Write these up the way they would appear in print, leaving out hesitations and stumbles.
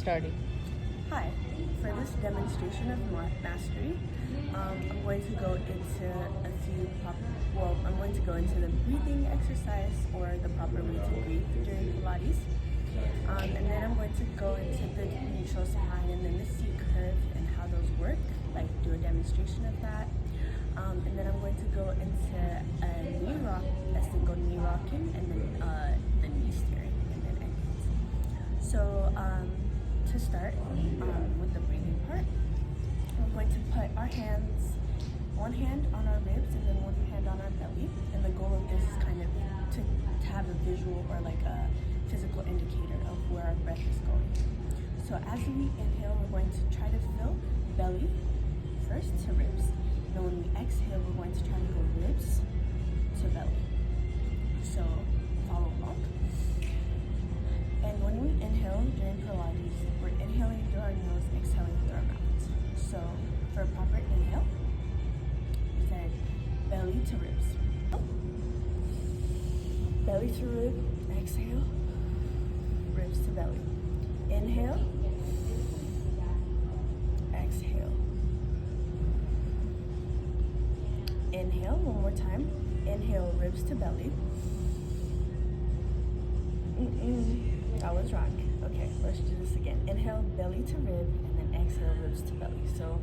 starting. Hi, for this demonstration of mastery, I'm going to go into I'm going to go into the breathing exercise or the proper way to breathe during Pilates. And then I'm going to go into the neutral spine and then the C curve and how those work, like do a demonstration of that. And then I'm going to go into a knee rock, a single knee rocking, and then the knee steering, and then exit. So to start with the breathing part, we're going to put our hands, one hand on our ribs and then one hand on our belly. And the goal of this is kind of to have a visual or like a physical indicator of where our breath is going. So as we inhale, we're going to try to fill belly first to ribs. Then when we exhale, we're going to try to go ribs to belly. So follow along. And when we inhale during Pilates, we're inhaling through our nose, exhaling through our mouth. So for a proper inhale, we said belly to ribs. Belly to rib, exhale, ribs to belly. Inhale, exhale. Inhale, one more time. Inhale, ribs to belly. I was wrong. Okay, let's do this again. Inhale, belly to rib, and then exhale, ribs to belly. So,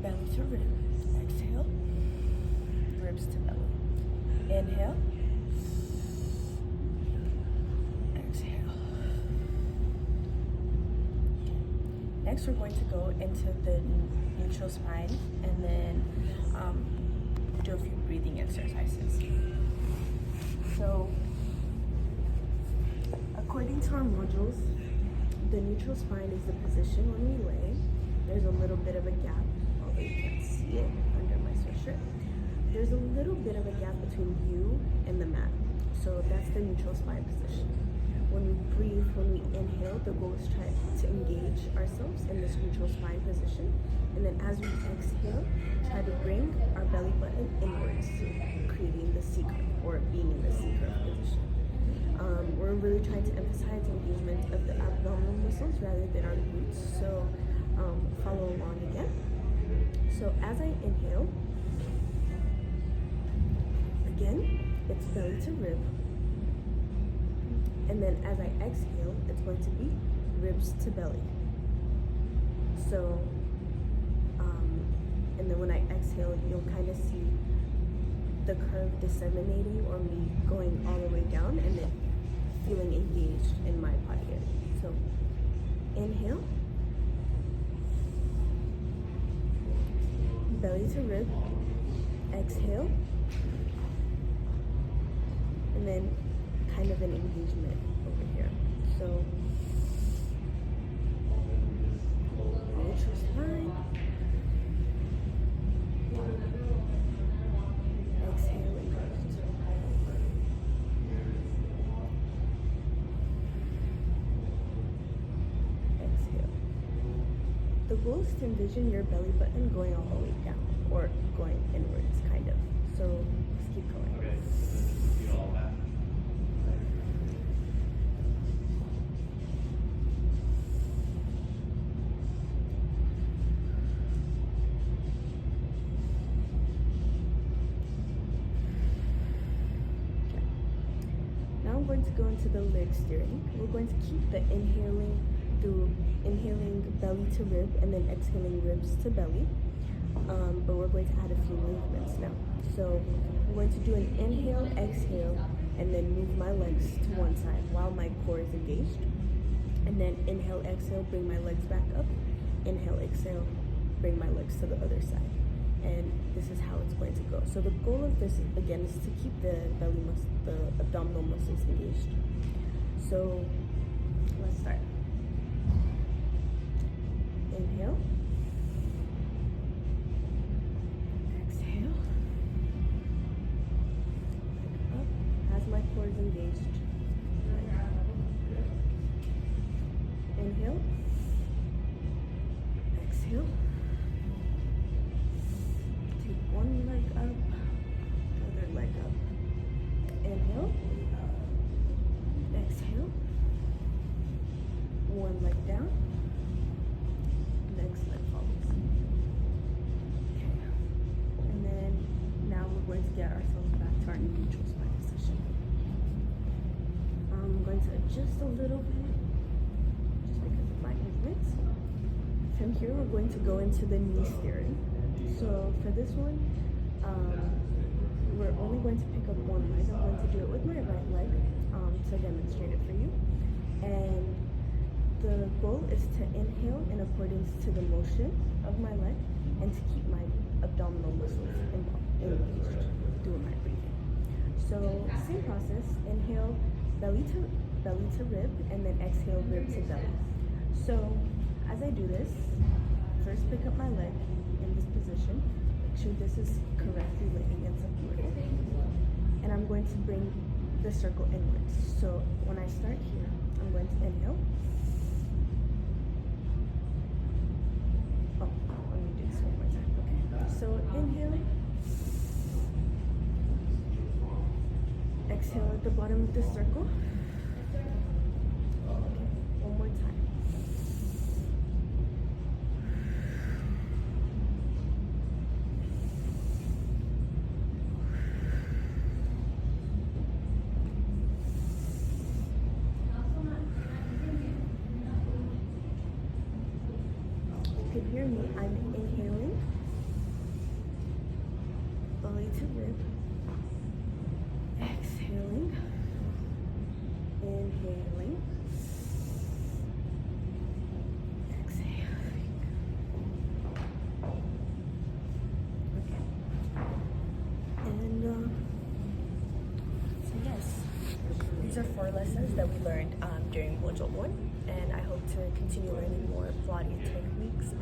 belly to rib, exhale, ribs to belly. Inhale, exhale. Next, we're going to go into the neutral spine and then do a few breathing exercises. So, according to our modules, the neutral spine is the position when we lay. There's a little bit of a gap, although you can't see it under my sweatshirt. There's a little bit of a gap between you and the mat. So that's the neutral spine position. When we breathe, when we inhale, the goal is try to engage ourselves in this neutral spine position. And then as we exhale, try to bring our belly button inwards, creating the C curve or being in the C curve position. We're really trying to emphasize engagement of the abdominal muscles rather than our glutes. So follow along again. So as I inhale, again, it's belly to rib. And then as I exhale, it's going to be ribs to belly. So, and then when I exhale, you'll kind of see the curve disseminating or me going all the way down and then feeling engaged in my body area. So, inhale, belly to rib, exhale, and then kind of an engagement over here. So, neutral spine, exhale and lift. Exhale. The goal is to envision your belly button going all the way down or going inwards, kind of. So, let's keep going. Okay, you all that. Now I'm going to go into the leg steering. We're going to keep the inhaling belly to rib and then exhaling ribs to belly. But we're going to add a few movements now. So I'm going to do an inhale, exhale, and then move my legs to one side while my core is engaged. And then inhale, exhale, bring my legs back up. Inhale, exhale, bring my legs to the other side. And this is how it's going to go. So the goal of this, again, is to keep the abdominal muscles engaged. So let's start. Inhale. Exhale. Up as my core is engaged. Inhale. Exhale. Take one leg up, other leg up. Inhale. leg down, next leg follows. Okay, and then now we're going to get ourselves back to our neutral spine position. I'm going to adjust a little bit just because of my movements. From here, we're going to go into the knee steering. So for this one, we're only going to pick up one leg. I'm going to do it with my right leg to demonstrate it for you. And the goal is to inhale in accordance to the motion of my leg and to keep my abdominal muscles engaged doing my breathing. So same process, inhale belly to rib, and then exhale rib to belly. So as I do this, first pick up my leg in this position, make sure this is correctly laying and supported, and I'm going to bring the circle inwards. So when I start here, I'm going to inhale. Oh, let me do this one more time. Okay, so inhale, exhale at the bottom of the circle. Okay, one more time. You can hear me, I'm inhaling, belly to rib, exhaling, inhaling, exhaling. Okay. And so yes, these are 4 lessons that we learned during module 1, and I hope to continue learning more Pilates techniques